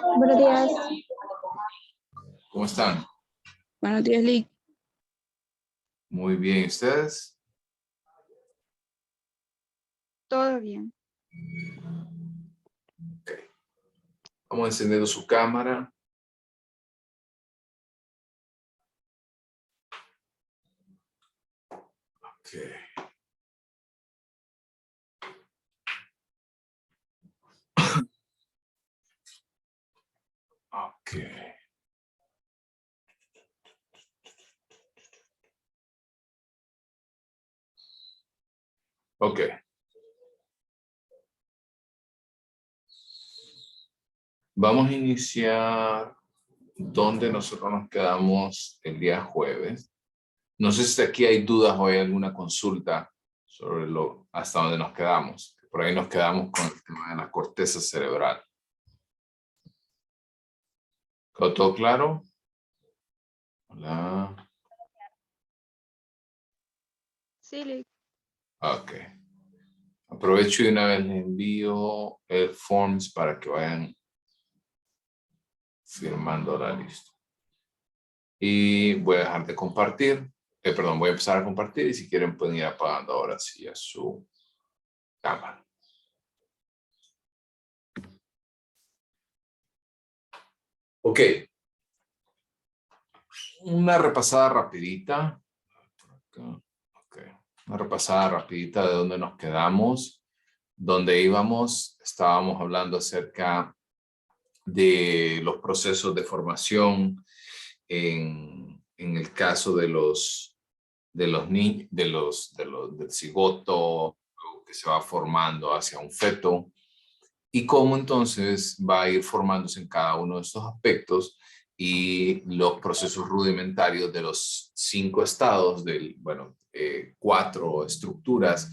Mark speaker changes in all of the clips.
Speaker 1: Buenos días.
Speaker 2: ¿Cómo están?
Speaker 1: Buenos días, Lick.
Speaker 2: Muy bien, ¿ustedes?
Speaker 1: Todo bien.
Speaker 2: Ok. Vamos encendiendo su cámara. Ok. Ok. Ok. Vamos a iniciar donde nosotros nos quedamos el día jueves. No sé si aquí hay dudas o hay alguna consulta sobre hasta dónde nos quedamos. Por ahí nos quedamos con el tema de la corteza cerebral. ¿Quedó todo claro? Hola.
Speaker 1: Sí, Lick.
Speaker 2: Ok. Aprovecho y una vez les envío el forms para que vayan firmando la lista. Y voy a dejar de compartir. Perdón, voy a empezar a compartir y si quieren pueden ir apagando ahora sí a su cámara. Ok. Una repasada rapidita. Okay. Una repasada rapidita de dónde nos quedamos. Donde íbamos, estábamos hablando acerca de los procesos de formación en el caso del cigoto que se va formando hacia un feto y cómo entonces va a ir formándose en cada uno de estos aspectos y los procesos rudimentarios de los 5 estados, bueno, 4 estructuras,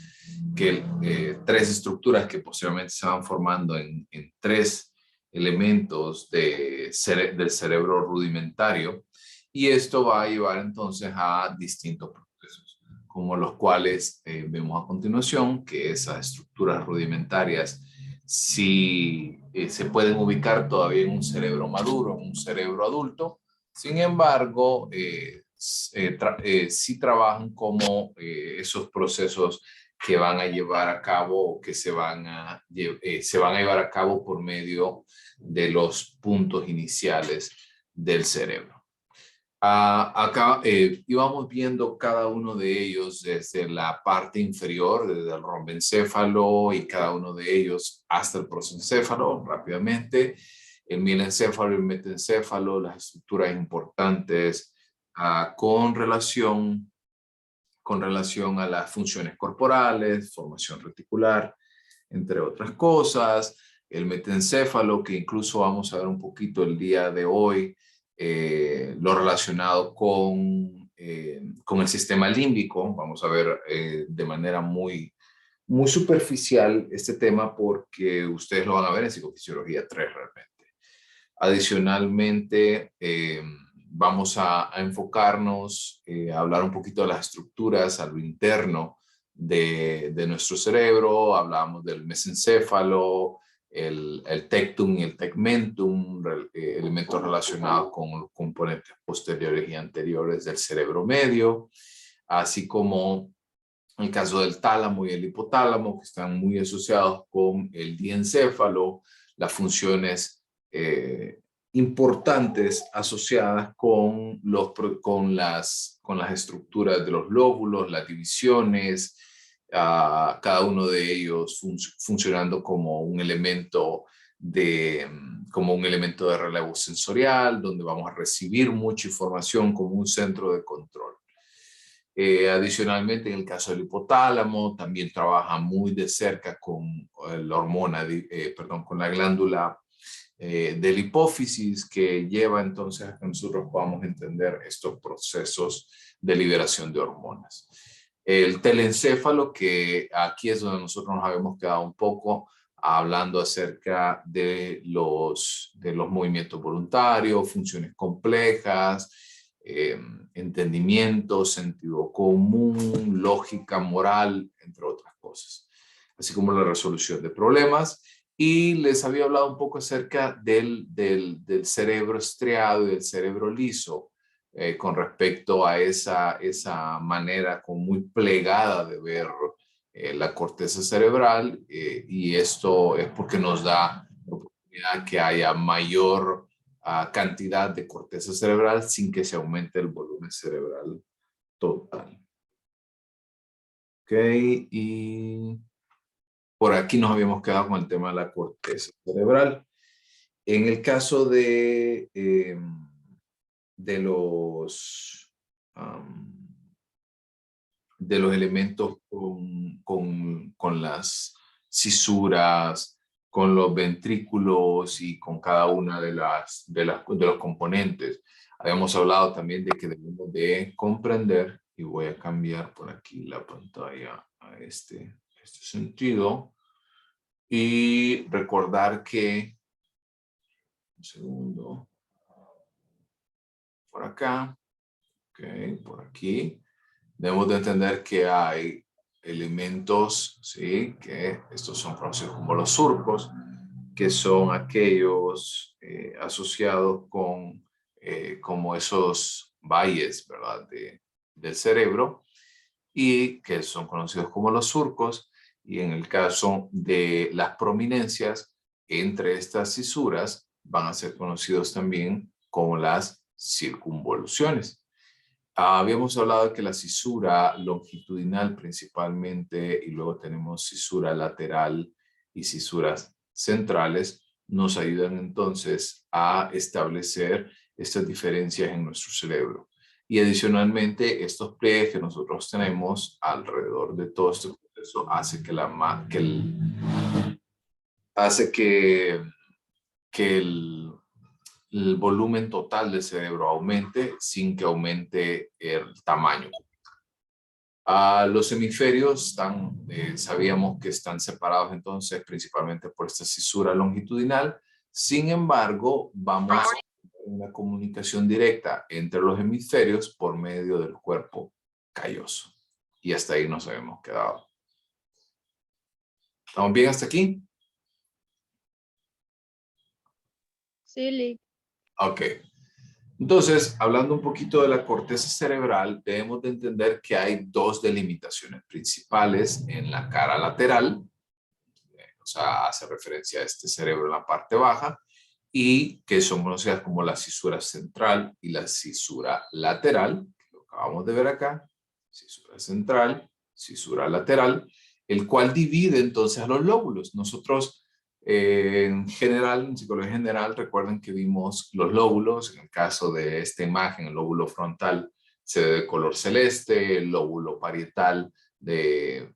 Speaker 2: 3 estructuras que posiblemente se van formando en 3 elementos del cerebro rudimentario, y esto va a llevar entonces a distintos procesos, como los cuales vemos a continuación, que esas estructuras rudimentarias sí se pueden ubicar todavía en un cerebro maduro, en un cerebro adulto. Sin embargo, sí trabajan como esos procesos que van a llevar a cabo, que se van a llevar a cabo por medio de los puntos iniciales del cerebro. Acá íbamos viendo cada uno de ellos desde la parte inferior, desde el rombencéfalo y cada uno de ellos hasta el prosencéfalo rápidamente, el mielencéfalo y el metencéfalo, las estructuras importantes con relación a las funciones corporales, formación reticular, entre otras cosas. El metencéfalo, que incluso vamos a ver un poquito el día de hoy, lo relacionado con el sistema límbico. Vamos a ver de manera muy superficial este tema porque ustedes lo van a ver en Psicofisiología 3 realmente. Adicionalmente, vamos a enfocarnos a hablar un poquito de las estructuras a lo interno de nuestro cerebro. Hablamos del mesencéfalo, el tectum y el tegmentum, elementos relacionados con los componentes posteriores y anteriores del cerebro medio, así como el caso del tálamo y el hipotálamo, que están muy asociados con el diencéfalo, las funciones importantes asociadas con las estructuras de los lóbulos, las divisiones, cada uno de ellos funcionando como un elemento de relevo sensorial, donde vamos a recibir mucha información como un centro de control. Adicionalmente, en el caso del hipotálamo, también trabaja muy de cerca con la hormona, con la glándula del hipófisis, que lleva entonces a que nosotros podamos entender estos procesos de liberación de hormonas. El telencéfalo, que aquí es donde nosotros nos habíamos quedado un poco hablando acerca de los movimientos voluntarios, funciones complejas, entendimiento, sentido común, lógica, moral, entre otras cosas, así como la resolución de problemas. Y les había hablado un poco acerca del cerebro estriado y del cerebro liso, con respecto a esa manera como muy plegada de ver la corteza cerebral, y esto es porque nos da la oportunidad que haya mayor cantidad de corteza cerebral sin que se aumente el volumen cerebral total. Ok, y por aquí nos habíamos quedado con el tema de la corteza cerebral. En el caso de los elementos con las cisuras, con los ventrículos y con cada una de los componentes. Habíamos hablado también de que debemos de comprender, y voy a cambiar por aquí la pantalla a este sentido, y recordar que, un segundo, por acá, ok, por aquí, debemos de entender que hay elementos, ¿sí? Que estos son conocidos como los surcos, que son aquellos asociados con como esos valles, ¿verdad? Del cerebro, y que son conocidos como los surcos. Y en el caso de las prominencias entre estas cisuras, van a ser conocidos también como las circunvoluciones. Habíamos hablado de que la cisura longitudinal principalmente, y luego tenemos cisura lateral y cisuras centrales, nos ayudan entonces a establecer estas diferencias en nuestro cerebro. Y adicionalmente, estos pliegues que nosotros tenemos alrededor de todo este proceso hace que el volumen total del cerebro aumente sin que aumente el tamaño. Los hemisferios sabíamos que están separados entonces principalmente por esta cisura longitudinal. Sin embargo, vamos a tener una comunicación directa entre los hemisferios por medio del cuerpo calloso. Y hasta ahí nos habíamos quedado. ¿Estamos bien hasta aquí?
Speaker 1: Sí, Lick.
Speaker 2: Ok. Entonces, hablando un poquito de la corteza cerebral, debemos de entender que hay dos delimitaciones principales en la cara lateral, o sea, hace referencia a este cerebro en la parte baja, y que son conocidas como la cisura central y la cisura lateral, que lo acabamos de ver acá, cisura central, cisura lateral, el cual divide entonces a los lóbulos. Nosotros en general, en psicología general, recuerden que vimos los lóbulos. En el caso de esta imagen, el lóbulo frontal se ve de color celeste, el lóbulo parietal de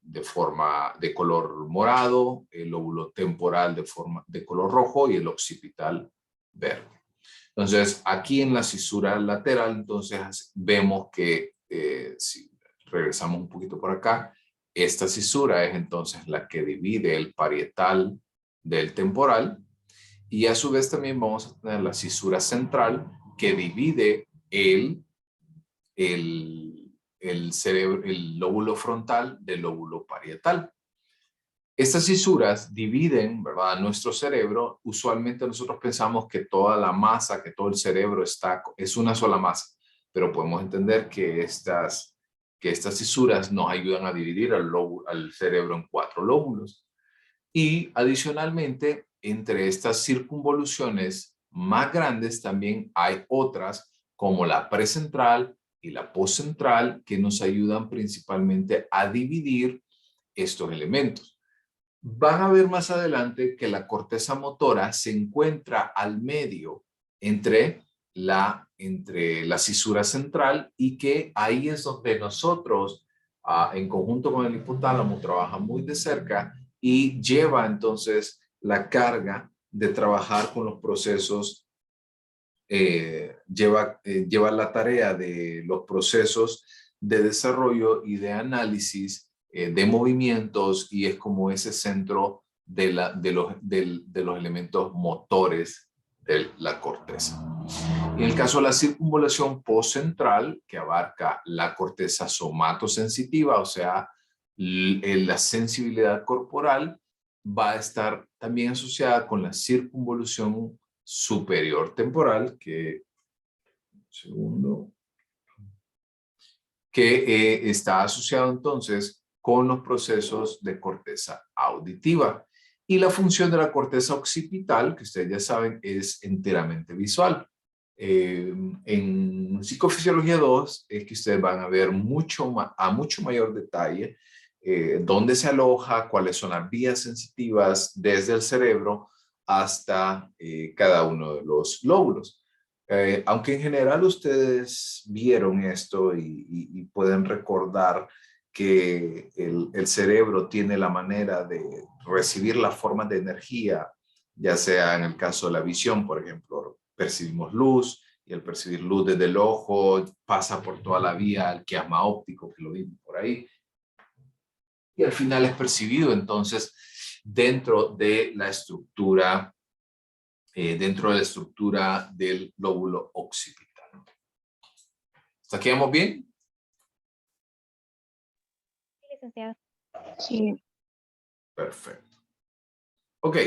Speaker 2: color morado, el lóbulo temporal de color rojo y el occipital verde. Entonces, aquí en la cisura lateral, entonces vemos que si regresamos un poquito por acá, esta cisura es entonces la que divide el parietal del temporal, y a su vez también vamos a tener la cisura central que divide el cerebro, el lóbulo frontal del lóbulo parietal. Estas cisuras dividen, ¿verdad?, nuestro cerebro. Usualmente nosotros pensamos que toda la masa, que todo el cerebro es una sola masa, pero podemos entender que estas cisuras nos ayudan a dividir al cerebro en 4 lóbulos. Y adicionalmente, entre estas circunvoluciones más grandes también hay otras como la precentral y la postcentral, que nos ayudan principalmente a dividir estos elementos. Van a ver más adelante que la corteza motora se encuentra al medio entre la cisura central, y que ahí es donde nosotros, en conjunto con el hipotálamo, trabaja muy de cerca y lleva entonces la carga de trabajar con los procesos, lleva la tarea de los procesos de desarrollo y de análisis de movimientos, y es como ese centro de los elementos motores de la corteza. En el caso de la circunvalación postcentral, que abarca la corteza somatosensitiva, o sea, la sensibilidad corporal, va a estar también asociada con la circunvolución superior temporal, que, segundo, que está asociado entonces con los procesos de corteza auditiva. Y la función de la corteza occipital, que ustedes ya saben, es enteramente visual. En Psicofisiología 2 es que ustedes van a ver a mucho mayor detalle dónde se aloja, cuáles son las vías sensitivas desde el cerebro hasta cada uno de los lóbulos. Aunque en general ustedes vieron esto y pueden recordar que el cerebro tiene la manera de recibir las formas de energía, ya sea en el caso de la visión, por ejemplo, percibimos luz y al percibir luz desde el ojo pasa por toda la vía al quiasma óptico, que lo vimos por ahí, y al final es percibido entonces dentro de la estructura del lóbulo occipital. ¿Hasta aquí vamos bien?
Speaker 3: Sí, licenciado.
Speaker 1: Sí.
Speaker 2: Perfecto. Ok.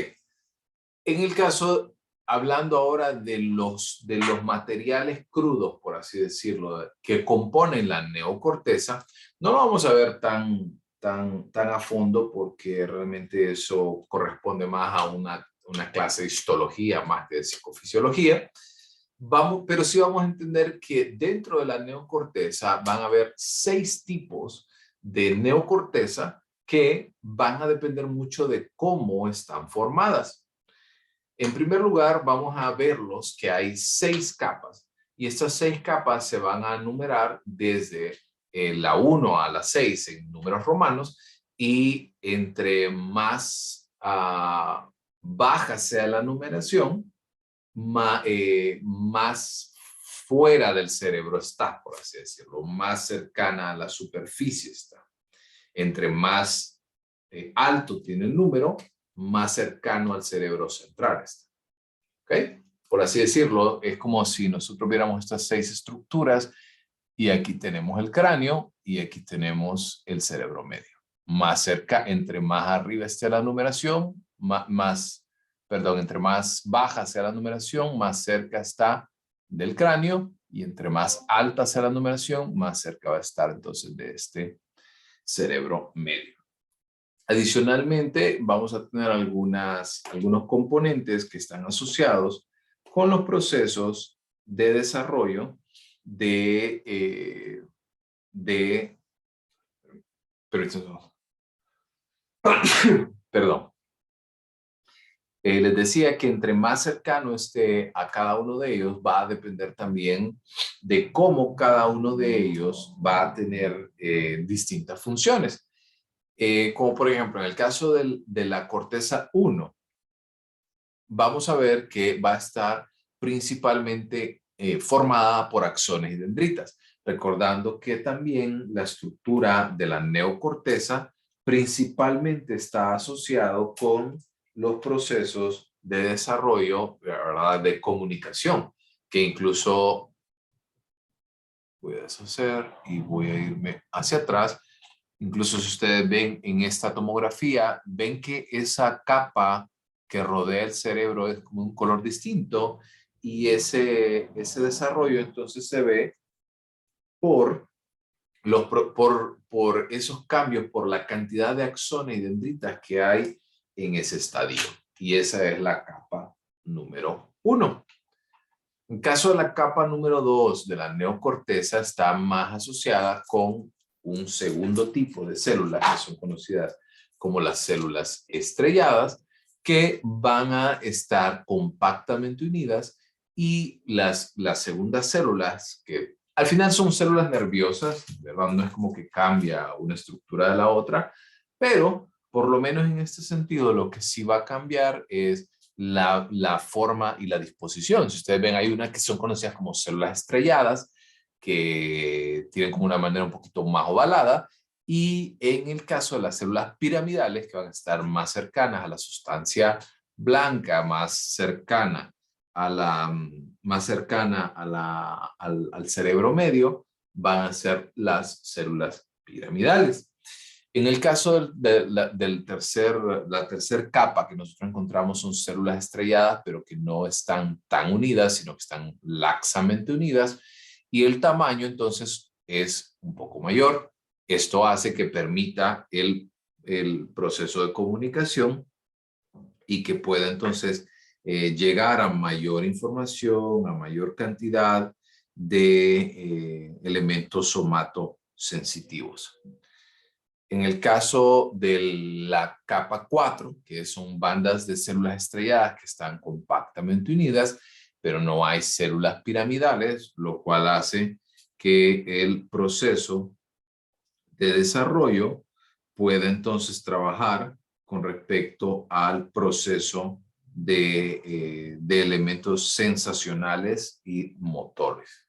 Speaker 2: En el caso, hablando ahora de los materiales crudos, por así decirlo, que componen la neocorteza, no lo vamos a ver tan a fondo porque realmente eso corresponde más a una clase de histología más que de psicofisiología. Pero sí vamos a entender que dentro de la neocorteza van a haber 6 tipos de neocorteza que van a depender mucho de cómo están formadas. En primer lugar, vamos a verlos que hay 6 capas y estas 6 capas se van a numerar desde la 1 a la 6 en números romanos y entre más baja sea la numeración, más fuera del cerebro está, por así decirlo, más cercana a la superficie está. Entre más alto tiene el número, más cercano al cerebro central está. ¿Ok? Por así decirlo, es como si nosotros viéramos estas 6 estructuras y aquí tenemos el cráneo y aquí tenemos el cerebro medio. Más cerca, entre más arriba esté la numeración, entre más baja sea la numeración, más cerca está del cráneo y entre más alta sea la numeración, más cerca va a estar entonces de este cerebro medio. Adicionalmente, vamos a tener algunos componentes que están asociados con los procesos de desarrollo perdón. Les decía que entre más cercano esté a cada uno de ellos, va a depender también de cómo cada uno de ellos va a tener distintas funciones. Como por ejemplo, en el caso de la corteza 1, vamos a ver que va a estar principalmente formada por axones y dendritas, recordando que también la estructura de la neocorteza principalmente está asociado con los procesos de desarrollo, ¿verdad?, de comunicación, que incluso voy a deshacer y voy a irme hacia atrás. Incluso si ustedes ven en esta tomografía, ven que esa capa que rodea el cerebro es como un color distinto y ese desarrollo entonces se ve por esos cambios, por la cantidad de axones y dendritas que hay en ese estadio. Y esa es la capa número 1. En caso de la capa número 2 de la neocorteza, está más asociada con un segundo tipo de células que son conocidas como las células estrelladas, que van a estar compactamente unidas, y las segundas células, que al final son células nerviosas, ¿verdad? No es como que cambia una estructura de la otra, pero por lo menos en este sentido lo que sí va a cambiar es la forma y la disposición. Si ustedes ven, hay unas que son conocidas como células estrelladas, que tienen como una manera un poquito más ovalada, y en el caso de las células piramidales, que van a estar más cercanas a la sustancia blanca, más cercana al cerebro medio, van a ser las células piramidales. En el caso la tercer capa que nosotros encontramos son células estrelladas, pero que no están tan unidas, sino que están laxamente unidas. Y el tamaño entonces es un poco mayor. Esto hace que permita el proceso de comunicación y que pueda entonces llegar a mayor información, a mayor cantidad de elementos somatosensitivos. En el caso de la capa 4, que son bandas de células estrelladas que están compactamente unidas, pero no hay células piramidales, lo cual hace que el proceso de desarrollo pueda entonces trabajar con respecto al proceso de elementos sensacionales y motores.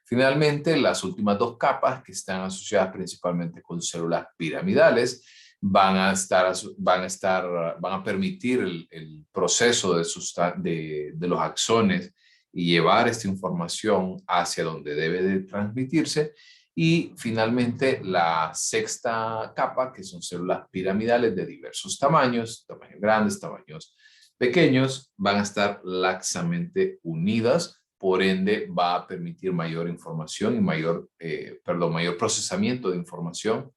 Speaker 2: Finalmente, las últimas dos capas, que están asociadas principalmente con células piramidales, van a permitir el proceso de los axones y llevar esta información hacia donde debe de transmitirse. Y finalmente, la sexta capa, que son células piramidales de diversos tamaños, tamaños grandes, tamaños pequeños, van a estar laxamente unidas. Por ende, va a permitir mayor información y mayor procesamiento de información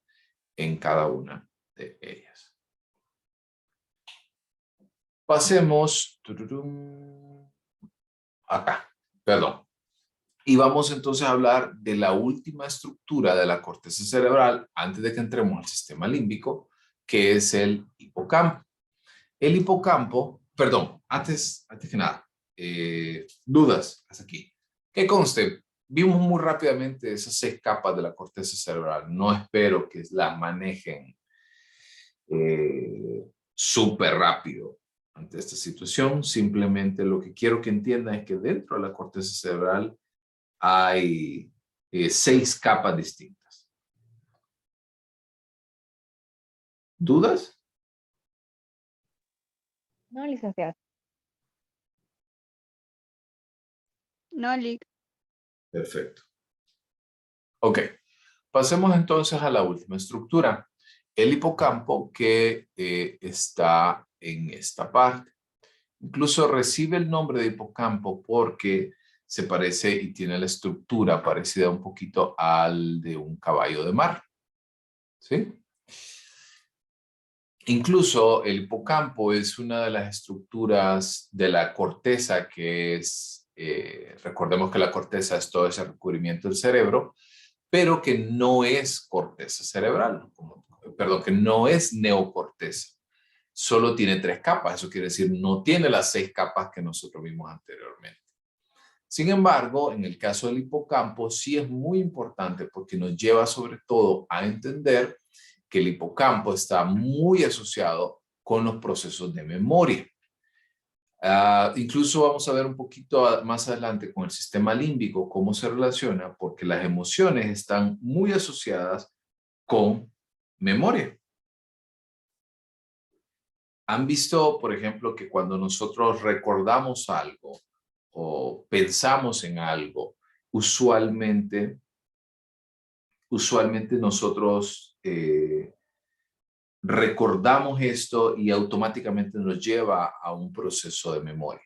Speaker 2: en cada una de ellas. Pasemos acá, perdón. Y vamos entonces a hablar de la última estructura de la corteza cerebral antes de que entremos al sistema límbico, que es el hipocampo. El hipocampo, perdón, antes que nada, dudas hasta aquí. Que conste, vimos muy rápidamente esas 6 capas de la corteza cerebral. No espero que las manejen súper rápido ante esta situación. Simplemente lo que quiero que entiendan es que dentro de la corteza cerebral hay 6 capas distintas. ¿Dudas?
Speaker 3: No, licenciado.
Speaker 1: No, Lick.
Speaker 2: Perfecto. Ok, pasemos entonces a la última estructura. El hipocampo, que está en esta parte. Incluso recibe el nombre de hipocampo porque se parece y tiene la estructura parecida un poquito al de un caballo de mar. ¿Sí? Incluso el hipocampo es una de las estructuras de la corteza que es, recordemos que la corteza es todo ese recubrimiento del cerebro, pero que no es corteza cerebral, perdón, que no es neocorteza. Solo tiene 3 capas, eso quiere decir no tiene las 6 capas que nosotros vimos anteriormente. Sin embargo, en el caso del hipocampo sí es muy importante porque nos lleva sobre todo a entender que el hipocampo está muy asociado con los procesos de memoria. Incluso vamos a ver un poquito más adelante con el sistema límbico cómo se relaciona, porque las emociones están muy asociadas con memoria. ¿Han visto, por ejemplo, que cuando nosotros recordamos algo o pensamos en algo, usualmente nosotros recordamos esto y automáticamente nos lleva a un proceso de memoria?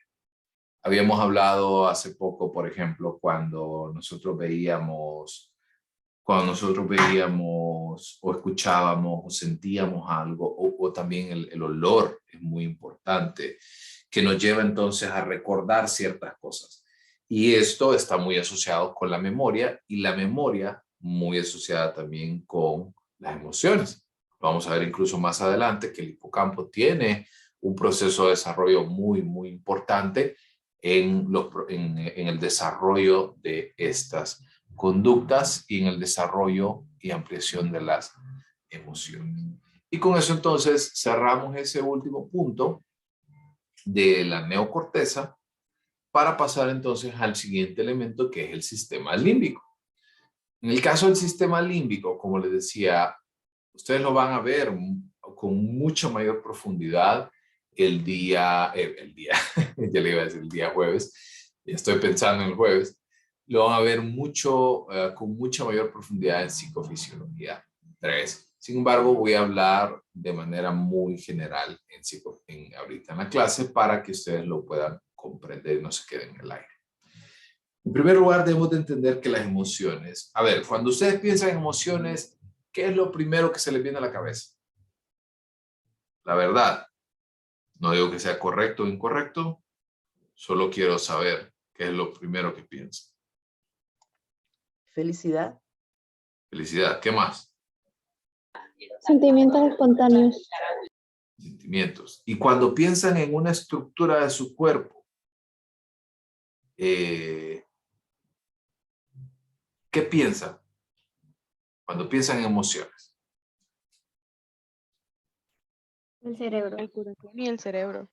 Speaker 2: Habíamos hablado hace poco, por ejemplo, cuando nosotros veíamos o escuchábamos o sentíamos algo, o también el olor es muy importante, que nos lleva entonces a recordar ciertas cosas. Y esto está muy asociado con la memoria, y la memoria muy asociada también con las emociones. Vamos a ver incluso más adelante que el hipocampo tiene un proceso de desarrollo muy, muy importante en el desarrollo de estas conductas y en el desarrollo y ampliación de las emociones. Y con eso entonces cerramos ese último punto de la neocorteza para pasar entonces al siguiente elemento, que es el sistema límbico. En el caso del sistema límbico, como les decía, ustedes lo van a ver con mucha mayor profundidad el día, ya le iba a decir el día jueves, ya estoy pensando en el jueves, lo van a ver con mucha mayor profundidad en psicofisiología 3, Sin embargo, voy a hablar de manera muy general ahorita en la clase para que ustedes lo puedan comprender y no se queden en el aire. En primer lugar, debemos de entender que las emociones, a ver, cuando ustedes piensan en emociones, ¿qué es lo primero que se les viene a la cabeza? La verdad. No digo que sea correcto o incorrecto, solo quiero saber qué es lo primero que piensan.
Speaker 3: Felicidad.
Speaker 2: Felicidad, ¿qué más?
Speaker 1: Sentimientos espontáneos.
Speaker 2: Sentimientos. Y cuando piensan en una estructura de su cuerpo, ¿qué piensan cuando piensan en emociones?
Speaker 1: El cerebro.
Speaker 4: El corazón y el cerebro.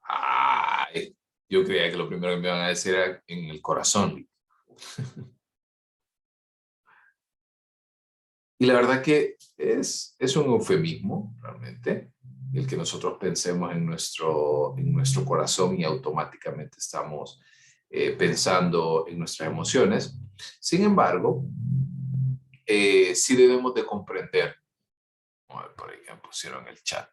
Speaker 2: Ay, yo creía que lo primero que me iban a decir era en el corazón. Y la verdad que es un eufemismo, realmente, el que nosotros pensemos en nuestro corazón y automáticamente estamos pensando en nuestras emociones. Sin embargo, sí debemos de comprender. Vamos a ver por ahí que me pusieron en el chat.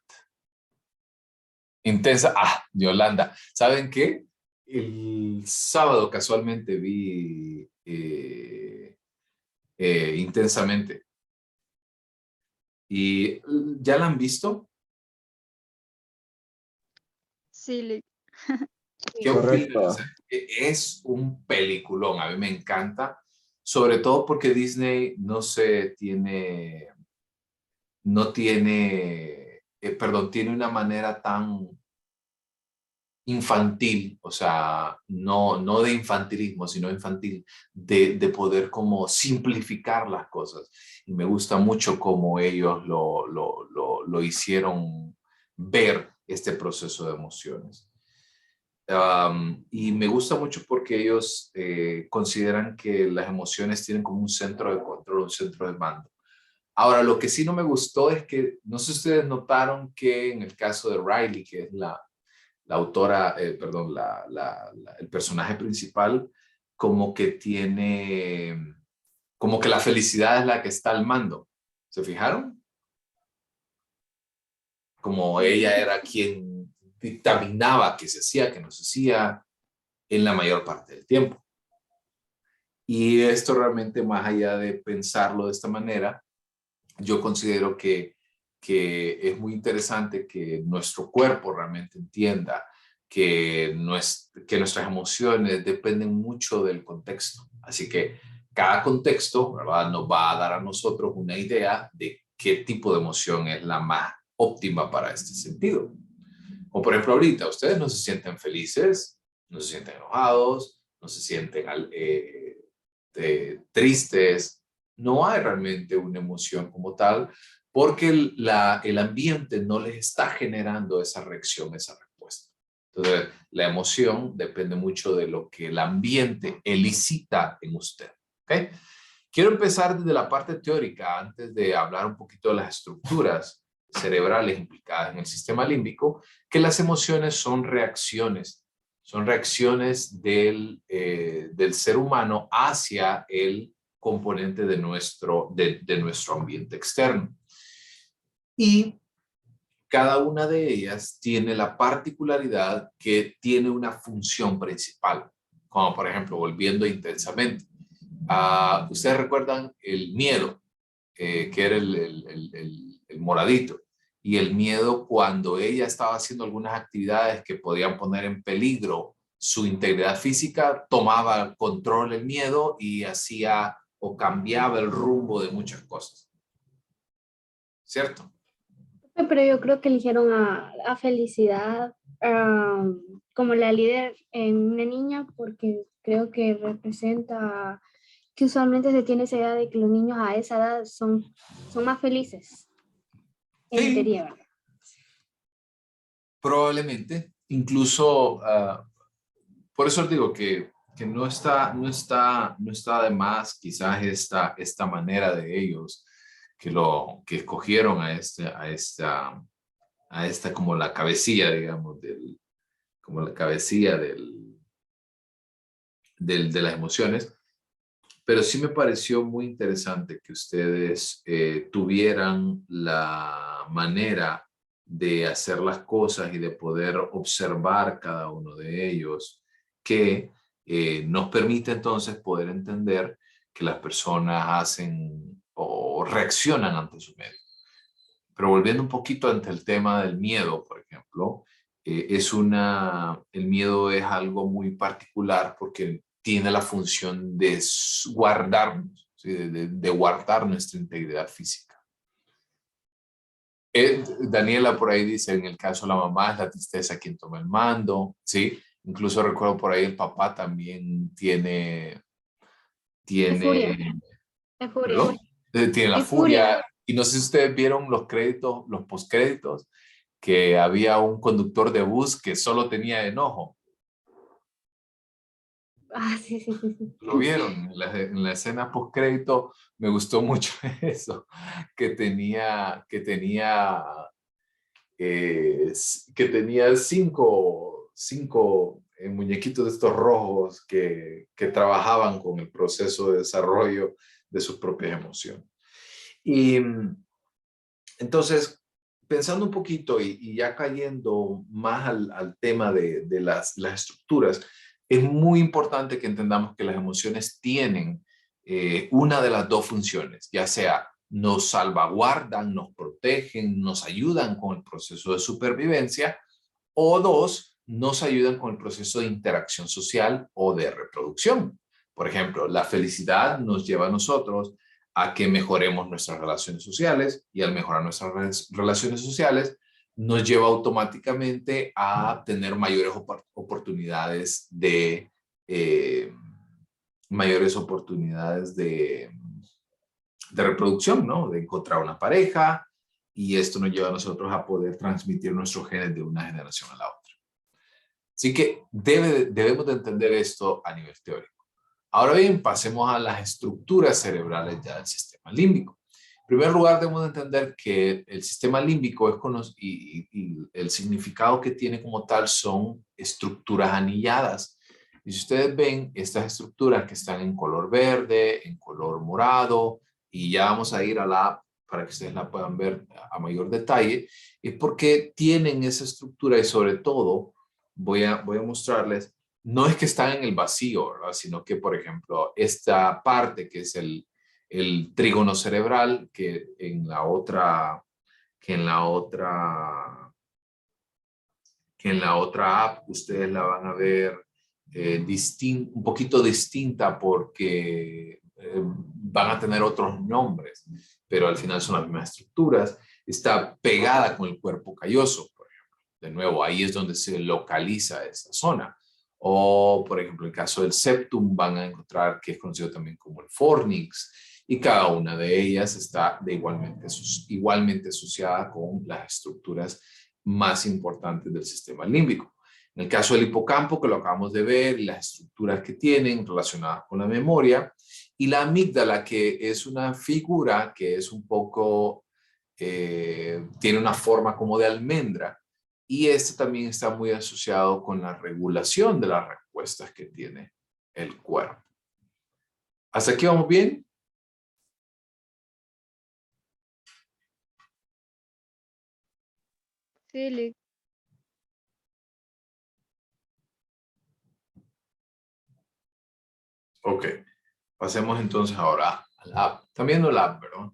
Speaker 2: Intensa. Yolanda. ¿Saben qué? El sábado casualmente vi Intensamente. ¿Y ya la han visto?
Speaker 1: Sí, Lick.
Speaker 2: ¿Qué
Speaker 3: Correcto.
Speaker 2: opinas? O sea, es un peliculón, a mí me encanta, sobre todo porque Disney tiene una manera tan infantil, o sea, no de infantilismo, sino infantil, de poder como simplificar las cosas. Y me gusta mucho cómo ellos lo hicieron ver este proceso de emociones. Y me gusta mucho porque ellos consideran que las emociones tienen como un centro de control, un centro de mando. Ahora, lo que sí no me gustó es que, no sé si ustedes notaron que en el caso de Riley, que es la autora, perdón, el personaje principal, como que como que la felicidad es la que está al mando. ¿Se fijaron? Como ella era quien dictaminaba qué se hacía, qué no se hacía en la mayor parte del tiempo. Y esto realmente, más allá de pensarlo de esta manera, yo considero que es muy interesante que nuestro cuerpo realmente entienda que nuestras emociones dependen mucho del contexto. Así que cada contexto, ¿verdad?, nos va a dar a nosotros una idea de qué tipo de emoción es la más óptima para este sentido. Como por ejemplo ahorita, ustedes no se sienten felices, no se sienten enojados, no se sienten tristes, no hay realmente una emoción como tal, porque el ambiente no les está generando esa reacción, esa respuesta. Entonces, la emoción depende mucho de lo que el ambiente elicita en usted. ¿Okay? Quiero empezar desde la parte teórica, antes de hablar un poquito de las estructuras cerebrales implicadas en el sistema límbico, que las emociones son reacciones del ser humano hacia el componente de nuestro ambiente externo. Y cada una de ellas tiene la particularidad que tiene una función principal, como por ejemplo, volviendo intensamente. ¿Ustedes recuerdan el miedo, que era el moradito? Y el miedo cuando ella estaba haciendo algunas actividades que podían poner en peligro su integridad física, tomaba control el miedo y hacía o cambiaba el rumbo de muchas cosas. ¿Cierto?
Speaker 5: Pero yo creo que eligieron a Felicidad como la líder en una niña porque creo que representa que usualmente se tiene esa idea de que los niños a esa edad son más felices. En teoría, ¿verdad?
Speaker 2: Probablemente. Incluso, por eso digo que no está de más quizás esta manera de ellos que escogieron a esta como la cabecilla, digamos, como la cabecilla de las emociones, Pero sí me pareció muy interesante que ustedes tuvieran la manera de hacer las cosas y de poder observar cada uno de ellos, que nos permite entonces poder entender que las personas hacen o reaccionan ante su medio. Pero volviendo un poquito ante el tema del miedo, por ejemplo, el miedo es algo muy particular porque tiene la función de guardarnos, ¿sí? De guardar nuestra integridad física. Daniela por ahí dice, en el caso de la mamá es la tristeza quien toma el mando, ¿sí? Incluso recuerdo por ahí el papá también
Speaker 5: Furia,
Speaker 2: tiene,
Speaker 5: es furia.
Speaker 2: ¿perdón? Tiene la
Speaker 5: Es furia.
Speaker 2: furia. Y no sé si ustedes vieron los créditos, los postcréditos, que había un conductor de bus que solo tenía enojo.
Speaker 5: Ah, sí, sí, sí, sí.
Speaker 2: ¿Lo vieron? En la escena postcrédito me gustó mucho eso, que tenía cinco muñequitos de estos rojos que trabajaban con el proceso de desarrollo de sus propias emociones. Y entonces, pensando un poquito y ya cayendo más al tema de las estructuras, es muy importante que entendamos que las emociones tienen una de las dos funciones, ya sea nos salvaguardan, nos protegen, nos ayudan con el proceso de supervivencia, o dos, nos ayudan con el proceso de interacción social o de reproducción. Por ejemplo, la felicidad nos lleva a nosotros a que mejoremos nuestras relaciones sociales, y al mejorar nuestras relaciones sociales nos lleva automáticamente a tener mayores oportunidades eh, de reproducción, ¿no? De encontrar una pareja, y esto nos lleva a nosotros a poder transmitir nuestros genes de una generación a la otra. Así que debemos de entender esto a nivel teórico. Ahora bien, pasemos a las estructuras cerebrales ya del sistema límbico. En primer lugar, debemos de entender que el sistema límbico y el significado que tiene como tal son estructuras anilladas. Y si ustedes ven estas estructuras que están en color verde, en color morado, y ya vamos a ir a la app para que ustedes la puedan ver a mayor detalle, es porque tienen esa estructura, y sobre todo voy a mostrarles, no es que están en el vacío, ¿verdad? Sino que, por ejemplo, esta parte que es el trígono cerebral, que en la otra app ustedes la van a ver un poquito distinta, porque van a tener otros nombres, pero al final son las mismas estructuras. Está pegada con el cuerpo calloso, por ejemplo. De nuevo, ahí es donde se localiza esa zona. O, por ejemplo, el caso del septum, van a encontrar que es conocido también como el fornix, y cada una de ellas está igualmente asociada con las estructuras más importantes del sistema límbico. En el caso del hipocampo, que lo acabamos de ver, las estructuras que tienen relacionadas con la memoria, y la amígdala, que es una figura que es un poco, tiene una forma como de almendra, y este también está muy asociado con la regulación de las respuestas que tiene el cuerpo. ¿Hasta aquí vamos bien?
Speaker 1: Sí, Lick.
Speaker 2: Ok, pasemos entonces ahora a la app. Están viendo la app, ¿verdad?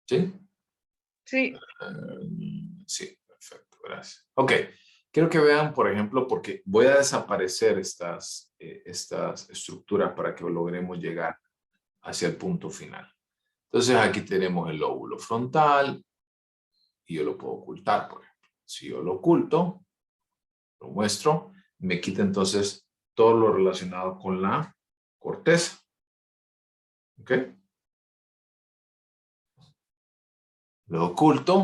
Speaker 2: ¿Sí?
Speaker 3: Sí,
Speaker 2: Sí, perfecto, gracias. Ok, quiero que vean, por ejemplo, porque voy a desaparecer estas estructuras para que logremos llegar hacia el punto final. Entonces aquí tenemos el lóbulo frontal, y yo lo puedo ocultar, por ejemplo. Si yo lo oculto, lo muestro, me quita entonces todo lo relacionado con la corteza. ¿Ok? Lo oculto,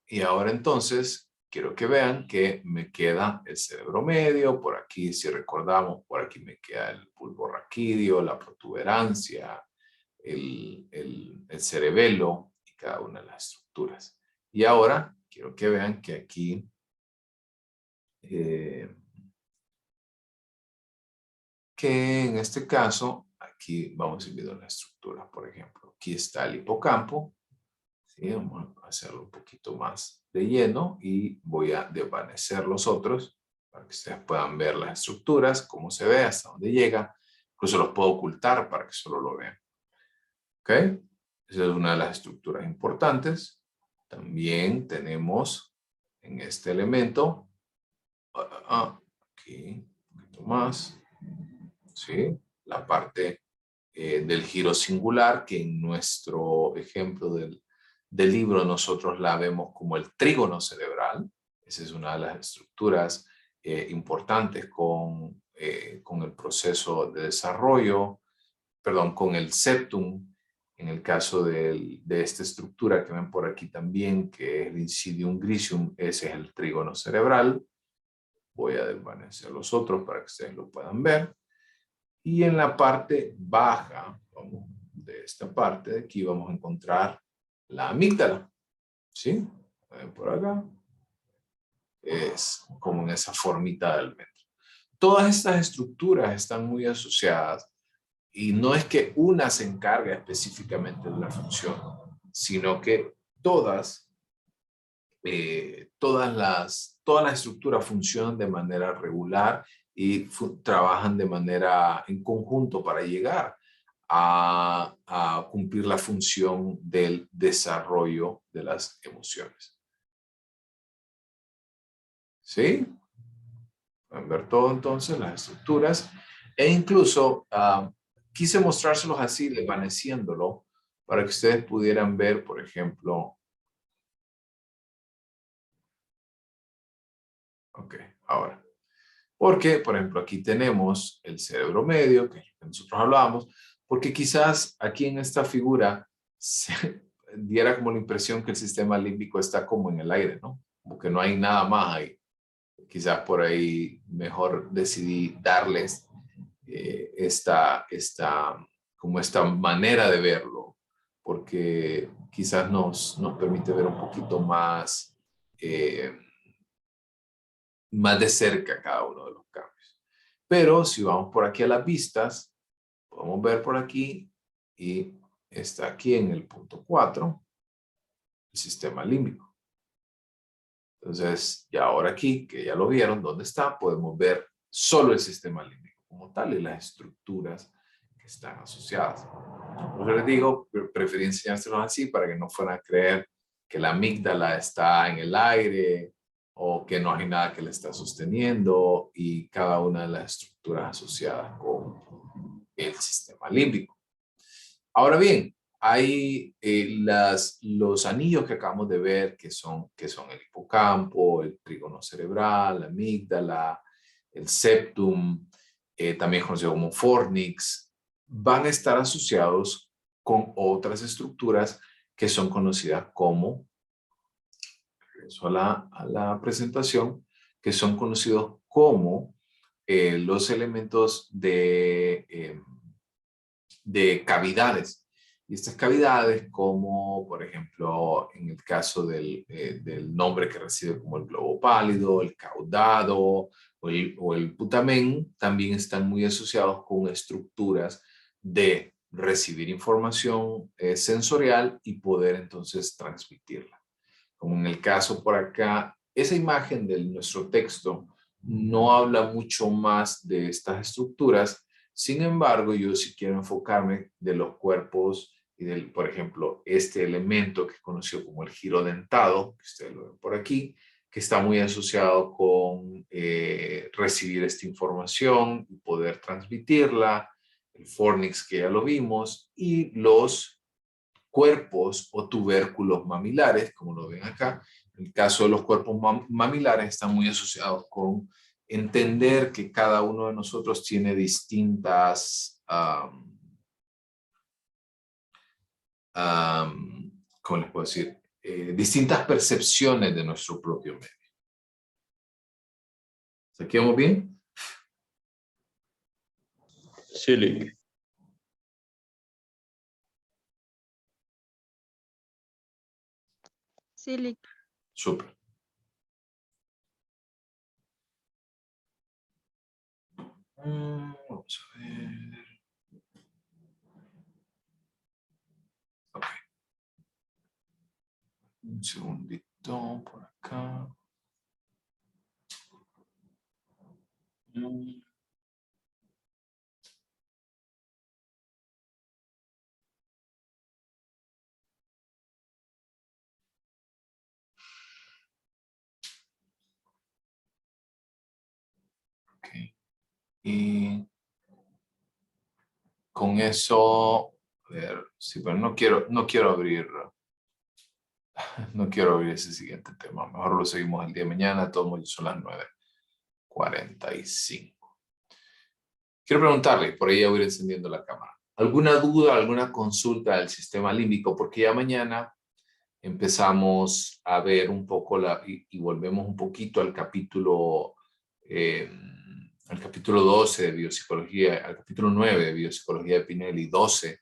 Speaker 2: y ahora entonces quiero que vean que me queda el cerebro medio. Por aquí, si recordamos, por aquí me queda el bulbo raquídeo, la protuberancia, el cerebelo y cada una de las estructuras. Y ahora quiero que vean que aquí que en este caso, aquí vamos a ir viendo las estructuras, por ejemplo. Aquí está el hipocampo. ¿Sí? Vamos a hacerlo un poquito más de lleno y voy a desvanecer los otros para que ustedes puedan ver las estructuras, cómo se ve, hasta dónde llega. Incluso los puedo ocultar para que solo lo vean. ¿Ok? Esa es una de las estructuras importantes. También tenemos en este elemento, aquí, un poquito más, ¿sí? La parte del giro singular, que en nuestro ejemplo del libro nosotros la vemos como el trígono cerebral. Esa es una de las estructuras importantes con el proceso de desarrollo, perdón, con el septum, en el caso de esta estructura que ven por aquí también, que es el Insidium Gricium, ese es el trígono cerebral. Voy a desvanecer los otros para que ustedes lo puedan ver. Y en la parte baja, vamos, de esta parte de aquí, vamos a encontrar la amígdala. ¿Sí? Ven por acá. Es como en esa formita del metro. Todas estas estructuras están muy asociadas y no es que una se encargue específicamente de la función, sino que todas las estructuras funcionan de manera regular y trabajan de manera en conjunto para llegar a cumplir la función del desarrollo de las emociones. ¿Sí? Pueden ver todo entonces, las estructuras. E incluso quise mostrárselos así, desvaneciéndolo, para que ustedes pudieran ver, por ejemplo. Ok, ahora. Porque, por ejemplo, aquí tenemos el cerebro medio, que es lo que nosotros hablábamos, porque quizás aquí en esta figura se diera como la impresión que el sistema límbico está como en el aire, ¿no? Como que no hay nada más ahí. Quizás por ahí mejor decidí darles como esta manera de verlo, porque quizás nos permite ver un poquito más de cerca cada uno de los cambios. Pero si vamos por aquí a las vistas, podemos ver por aquí y está aquí en el punto 4, el sistema límbico. Entonces, ya ahora aquí, que ya lo vieron, ¿dónde está? Podemos ver solo el sistema límbico como tal y las estructuras que están asociadas. Por eso les digo, preferí enseñárselos así para que no fueran a creer que la amígdala está en el aire o que no hay nada que la está sosteniendo y cada una de las estructuras asociadas con el sistema límbico. Ahora bien, hay los anillos que acabamos de ver que son el hipocampo, el trígono cerebral, la amígdala, el septum, también conocido como fornix, van a estar asociados con otras estructuras que son conocidas como, regreso a la presentación, que son conocidos como los elementos de cavidades. Y estas cavidades, como por ejemplo en el caso del nombre que recibe como el globo pálido, el caudado o el putamen, también están muy asociados con estructuras de recibir información sensorial y poder entonces transmitirla. Como en el caso por acá, esa imagen de nuestro texto no habla mucho más de estas estructuras. Sin embargo, yo sí quiero enfocarme de los cuerpos y del, por ejemplo, este elemento que es conocido como el giro dentado, que ustedes lo ven por aquí, que está muy asociado con recibir esta información y poder transmitirla, el fornix que ya lo vimos, y los cuerpos o tubérculos mamilares, como lo ven acá. En el caso de los cuerpos mamilares están muy asociados con entender que cada uno de nosotros tiene distintas, ¿cómo les puedo decir? Distintas percepciones de nuestro propio medio. ¿Se quedamos bien?
Speaker 3: Sí, Lick.
Speaker 1: Sí, Lick.
Speaker 2: Súper. Vamos a ver. Ok. Un segundito por acá. Ok. Y con eso, a ver, sí, pero no quiero abrir ese siguiente tema. Mejor lo seguimos el día de mañana. Todo son las 9:45. Quiero preguntarle, por ahí ya voy a ir encendiendo la cámara. ¿Alguna duda, alguna consulta del sistema límbico? Porque ya mañana empezamos a ver un poco y volvemos un poquito al capítulo 12 de biopsicología, al capítulo 9 de biopsicología de Pinelli, 12.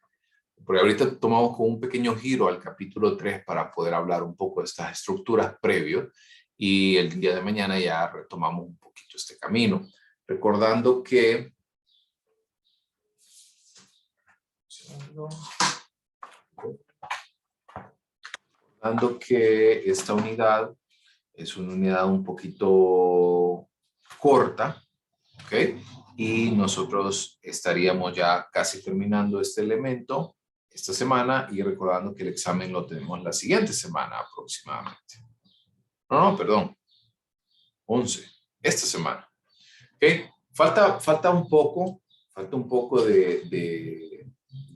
Speaker 2: Porque ahorita tomamos como un pequeño giro al capítulo 3 para poder hablar un poco de estas estructuras previos y el día de mañana ya retomamos un poquito este camino. Recordando que esta unidad es una unidad un poquito corta, ¿ok? Y nosotros estaríamos ya casi terminando este elemento esta semana y recordando que el examen lo tenemos la siguiente semana aproximadamente. No, perdón. 11. Esta semana. ¿Ok? Falta un poco de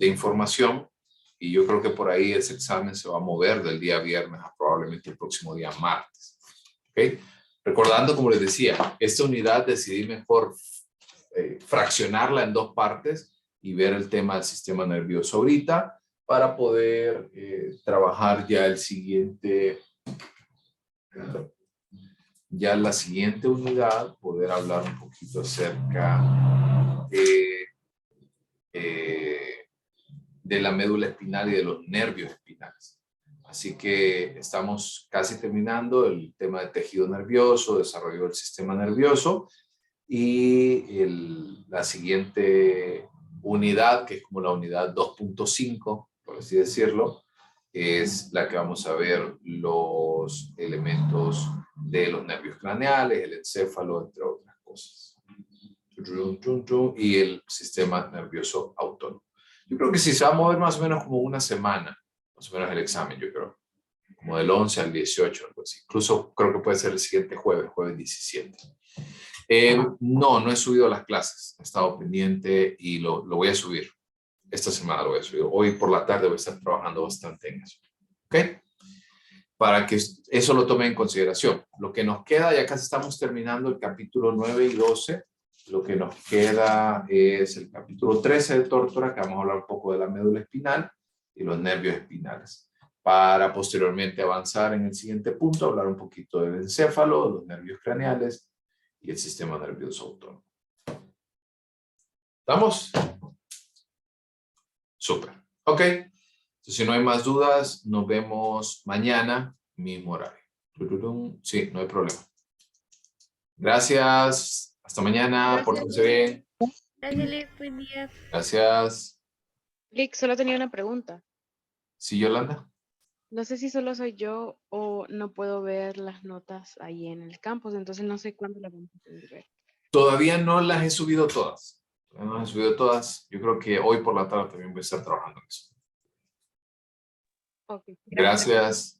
Speaker 2: información y yo creo que por ahí ese examen se va a mover del día viernes a probablemente el próximo día martes. ¿Ok? Recordando, como les decía, esta unidad decidí mejor fraccionarla en dos partes y ver el tema del sistema nervioso ahorita para poder trabajar ya la siguiente unidad, poder hablar un poquito acerca de la médula espinal y de los nervios espinales. Así que estamos casi terminando el tema de tejido nervioso, desarrollo del sistema nervioso y la siguiente unidad, que es como la unidad 2.5, por así decirlo, es la que vamos a ver los elementos de los nervios craneales, el encéfalo, entre otras cosas. Y el sistema nervioso autónomo. Yo creo que sí se va a mover más o menos como una semana, más o menos el examen, yo creo. Como del 11 al 18, algo así. Incluso creo que puede ser el siguiente jueves 17. No he subido las clases. He estado pendiente y lo voy a subir. Esta semana lo voy a subir. Hoy por la tarde voy a estar trabajando bastante en eso. ¿Ok? Para que eso lo tome en consideración. Lo que nos queda, ya casi estamos terminando el capítulo 9 y 12. Lo que nos queda es el capítulo 13 de tórtora, que vamos a hablar un poco de la médula espinal y los nervios espinales. Para posteriormente avanzar en el siguiente punto, hablar un poquito del encéfalo, los nervios craneales y el sistema nervioso autónomo. ¿Estamos? Súper. Ok. Entonces, si no hay más dudas, nos vemos mañana, mismo horario. Sí, no hay problema. Gracias. Hasta mañana. Pórtense bien.
Speaker 5: Gracias, Lick. Buen día.
Speaker 2: Gracias.
Speaker 3: Lick, solo tenía una pregunta.
Speaker 2: Sí, Yolanda.
Speaker 3: No sé si solo soy yo o no puedo ver las notas ahí en el campus, entonces no sé cuándo las vamos a poder ver.
Speaker 2: Todavía no las he subido todas. No las he subido todas. Yo creo que hoy por la tarde también voy a estar trabajando en eso.
Speaker 3: Ok, gracias.
Speaker 2: Gracias.